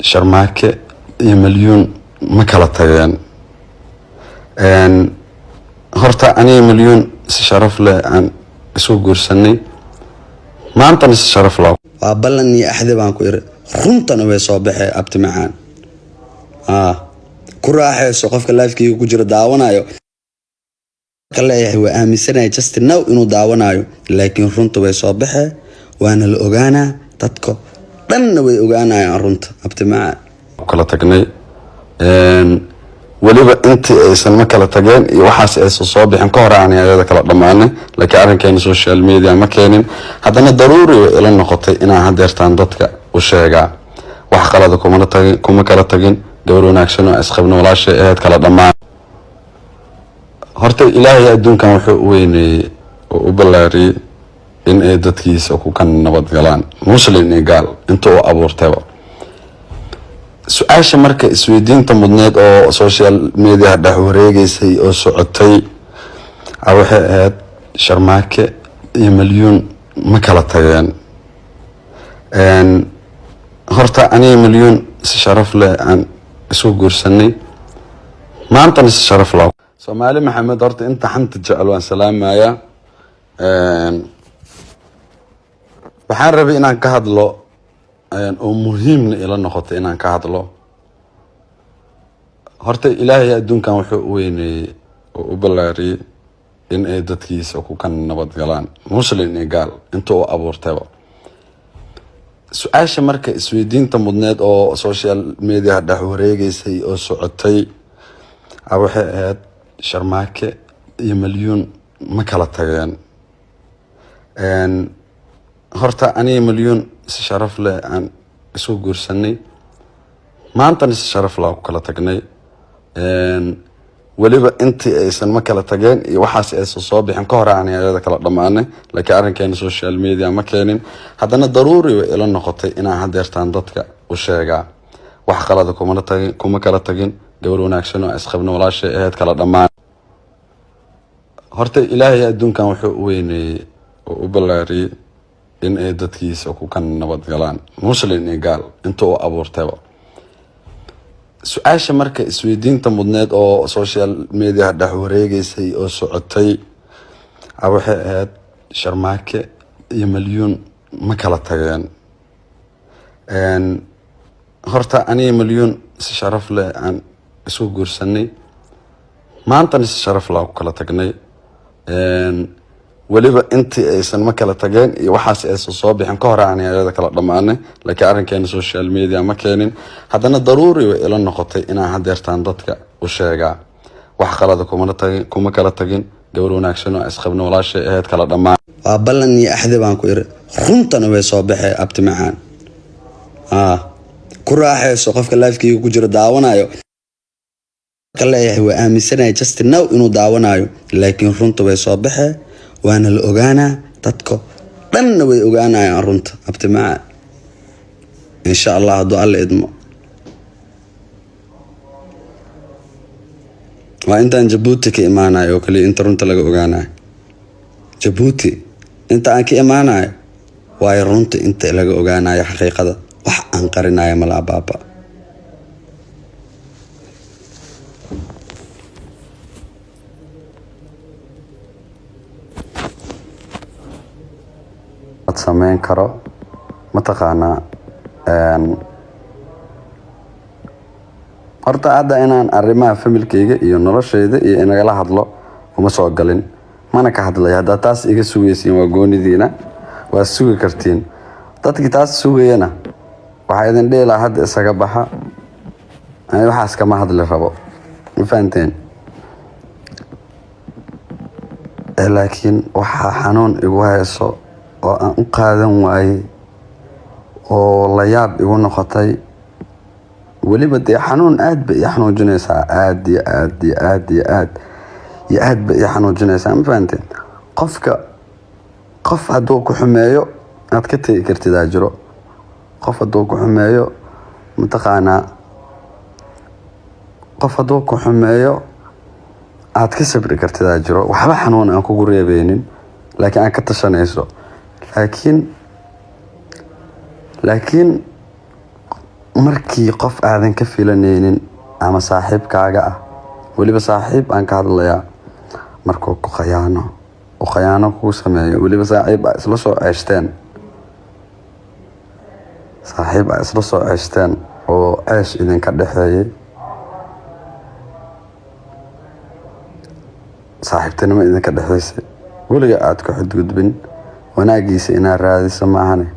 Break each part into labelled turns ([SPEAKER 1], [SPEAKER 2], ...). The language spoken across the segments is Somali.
[SPEAKER 1] sharmaake iyo milyuun ma kala tageen horta aniga milyuun si sharaf leh aan isu guursanay maantana si sharaf leh
[SPEAKER 2] waa ballan iyo axdi baan ku iri runtana way soo baxay abti macaan ku raaxayso qofka live-kiiga ku jira daawanayo kaleeyahay waa aaminsanahay just now inuu daawanayo laakiin runta way soo baxay waana la ogaanaa dadka dhanna way ogaanayaan runta abti macaan
[SPEAKER 1] kala tagnay waliba intii aysan ma kala tageen iyo waxaas ay soo bixin ka hor aan ayada kala dhamaanay laakiin arrinkeena social media ma keenin haddana daruuri way ila noqotay inaan hadeertaan dadka u sheegaa wax qalad kuma kala tagin gabar wanaagsan oo isqabno walaashay ahayd kala dhamaan horta ilaahay adduunkan wuxuu u weyneeyay oo u ballaariyay in ay dadkiisa ku kan nabad galaan muslim iyo gaal inta uu abuurtayba su-aasha marka isweydiinta mudneed oo social media dhex wareegaysay oo socotay waxay ahayd sharmaake iyo milyuun ma kala tageen horta aniga milyuun si sharaf leh aan isu guursanay maantana si sharaf leh Soomaali Maxamed horta inta xanta jecel waan salaamayaa waxaan rabay inaan ka hadlo oo muhiimna ila noqotay inaan ka hadlo horta ilaahay adduunkan wuxuu u weyneeyay oo u ballaariyay in ay dadkiisa ku kan nabad galaan muslim iyo gaal inta uu abuurtayba su-aasha marka isweydiinta mudneed oo social media dhex wareegaysay oo socotay waxay ahayd sharmaake iyo milyuun ma kala tageen horta aniga milyuun si sharaf leh aan isu guursanay maantana si sharaf leh ku kala tagnay waliba intii aysan ma kala tageen iyo waxaas ay soo bixin ka hor aan ayada kala dhamaanay laakiin arrinkeena social media ma keenin haddana daruuri way ila noqotay inaan hadeertaan dadka u sheegaa wax qalad kuma kala tagin gabar wanaagsan oo isqabno walaashay ahayd kala dhamaan horta ilaahay adduunkan wuxuu u weyneeyay oo u ballaariyay in ay dadkiisa ku kan nabad galaan muslim iyo gaal inta uu abuurtayba su-aasha marka isweydiinta mudneed oo social media dhex wareegaysay oo socotay waxay ahayd sharmaake iyo milyuun ma kala tageen horta aniga milyuun si sharaf leh aan isu guursanay maantana si sharaf leh ku kala tagnay waliba intii aysan ma kala tageen iyo waxaas ay soo bixin ka hor aan ayada kala dhamaanay laakiin arrinkeena social media ma keenin haddana daruuri way ila noqotay inaan hadeertaan dadka u sheegaa wax qalad kuma kala tagin gabar wanaagsan oo isqabno walaashay ahayd kala dhamaan
[SPEAKER 2] waa ballan iyo axdi baan ku iri runtana way soo baxay abti macaan ku raaxayso qofka live-kiiga ku jira daawanayo kaleeyahay waa aaminsanahay just now inuu daawanayo laakiin runta way soo baxay waana la ogaanaa dadka dhanna way ogaanayaan runta abti macaan insha allah hadduu alla idmo waa intaan Jabuuti ka imaanayo oo kaliya inta runta laga ogaanayo Jabuuti inta aan ka imaanayo waa runta inta laga ogaanayo xaqiiqada wax aan qarinayo mala baaba
[SPEAKER 1] sameyn karo mataqaanaa horta hadda inaan arrimaha familkayga iyo noloshayda iyo inagala hadlo uma soo galin mana ka hadlay haddaa taas iga sugaysiin waa goonidiina waa sugi kartiin dadkii taas sugayana waxaa idin dhihi lahaa hadda isaga baxa waxaas kama hadli rabo ma fahanteen laakiin waxaa xanuun igu hayso oo aan u qaadan waayey oo la yaab igu noqotay waliba dee xanuun aad bay ii xanuujinaysaa aad iyo aad iyo aad iyo aad iyo aad bay ii xanuujinaysaa ma fahanteen qof hadduu ku xumeeyo aad ka tegi kartidaa jiro qof hadduu ku xumeeyo mataqaanaa qof hadduu ku xumeeyo aad ka sabri kartidaa jiro waxba xanuun aan kugu reebeynin laakiin aan ka tashanayso laakiin markii qof aadan ka filanaynin ama saaxiibkaaga ah, weliba saaxiib aan ka hadlayaa, markuu ku khayaano kuu sameeyo, weliba saaxiib ay isla soo ceeshteen oo ceesh idinka dhexeeyay, saaxiibtinimo idinka dhexeysay, weliga aad ku xadgudbin, wanaagiisa inaad raadiso maahane.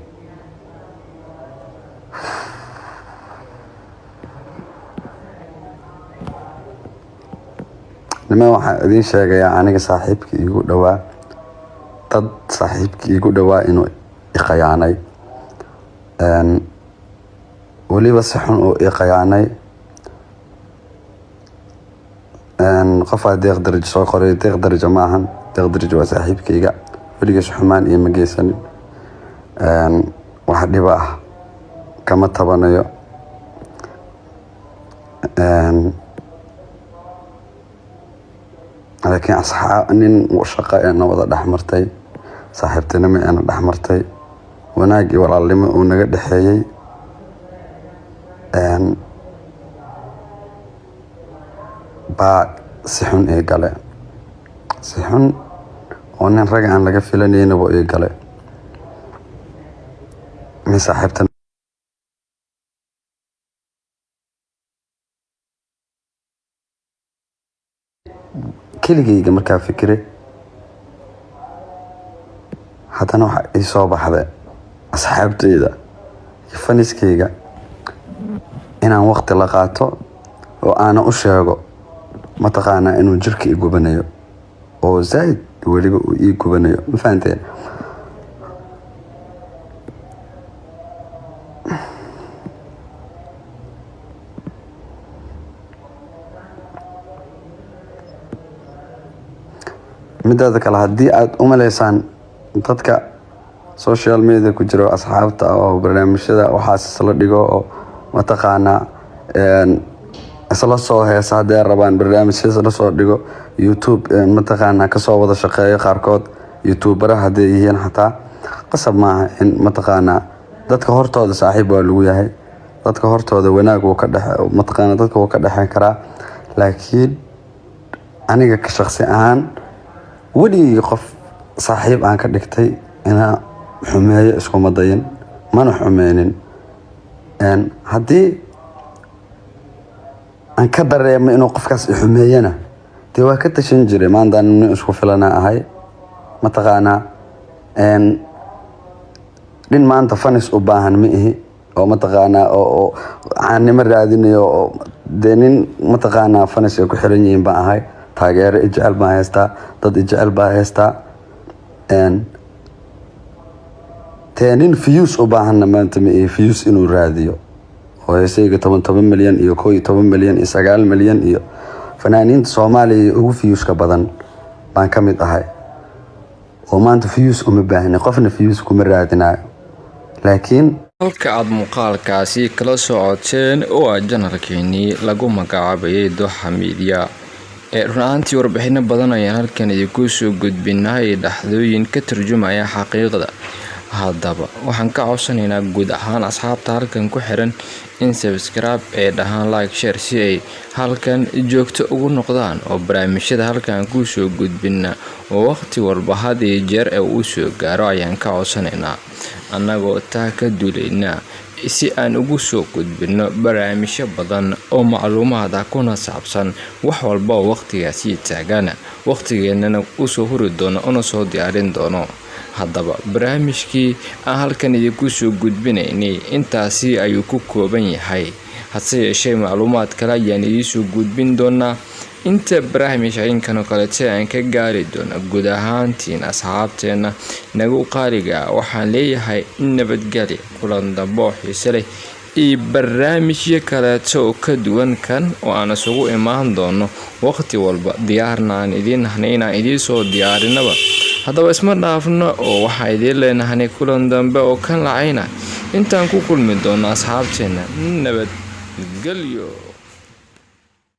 [SPEAKER 1] niman waxaan idin sheegayaa aniga saaxiibkii igu dhawaa inuu i khayaanay, weliba si xun uu i khayaanay. qofaa deeq darajo soo qoray, deeq darajo maahan, deeq darajo waa saaxiibkayga, weligiis xumaan iyo ma geysanin, wax dhiba ah kama tabanayo. laakiin nin shaqo eena wada dhexmartay, saaxiibtinimo eena dhexmartay, wanaag iyo walaalnimo uu naga dhexeeyey, baa si xun ii gale, si xun oo nin rag aan laga filanaynaba ii gale. min saaxiibtan keligayga markaa fikire, haddana waxa ii soo baxday asxaabteyda iyo faniskayga inaan waqti la qaato oo aana u sheego mataqaanaa inuu jirka i gubanayo, oo zaaid weliba uu ii gubanayo, ma fahanteen? midaada kale, haddii aad u maleysaan dadka social media ku jiro, asxaabta oo barnaamijyada waxaas isla dhigo oo mataqaanaa isla soo heesa, hadday rabaan barnaamijyada isla soo dhigo, YouTube mataqaanaa kasoo wada shaqeeyo, qaarkood youtuberaha hadday yihiin xataa, qasab maaha in mataqaanaa dadka hortooda saaxiib waa lagu yahay, dadka hortooda wanaag wuu ka dhexeyn karaa. laakiin aniga ka shaqsi ahaan weligii qof saaxiib aan ka dhigtay inaa xumeeyo iskuma dayin, mana xumeynin. haddii aan ka dareemo inuu qofkaas i xumeeyana, dee waa ka tashan jiray, maantaan nin isku filana ahay, mataqaanaa nin maanta fanis u baahan ma ihi, oo mataqaanaa oo caanimo raadinayo, oo dee nin mataqaanaa fanis ay ku xiran yihiin baan ahay, taageero ijecel baan haystaa, dad ijecel baan haystaa. dee nin views u baahanna maanta ma ihi, views inuu raadiyo oo heesayga 10 milyan iyo 11 milyan iyo 9 milyan iyo fanaaniinta Soomaaliya ugu viewska badan baan ka mid ahay, oo maanta views uma baahna, qofna views kuma raadinayo. laakiin
[SPEAKER 3] halka aad muuqaalkaasi kala socoteen oo ah janarkeennii lagu magacaabayay Dooxa Media, run ahaantii warbixino badan ayaan halkan idinku soo gudbinay dhaxdooyin ka turjumaya xaqiiqda. haddaba waxaan ka codsanaynaa guud ahaan asxaabta halkan ku xiran in subscribe ee dhahaan like share si ay halkan joogto ugu noqdaan oo barnaamijyada halkan ku soo gudbina oo waqti walba had iyo jeer ee uu soo gaaro ayaan ka codsanaynaa, annagoo taa ka duulayna si aan ugu soo gudbino barnaamijyo badan oo macluumaad ah kuna saabsan wax walba oo waqtigaasi taagan, waqtigeennana u soo huri doono una soo diyaarin doono. haddaba barnaamijkii aan halkan idinku soo gudbinaynay intaasi ayuu ku kooban yahay, hase yeeshee macluumaad kale ayaan idin soo gudbin doonaa inta barnaamijkan kaleete aan ka gaari doono. guud ahaantiin asxaabteena nagu qaaliga waxaan leeyahay nabadgelyo, kulan dambe oo xiiso leh iyo barnaamijyo kaleeto oo ka duwan kan oo aan isugu imaan doono waqti walba, diyaarna aan idin nahnay inaan idin soo diyaarinaba. haddaba isma dhaafno oo waxaa idin leenahay kulan dambe oo kan lacayna intaan ku kulmi doono asxaabteena. nabadgelyo.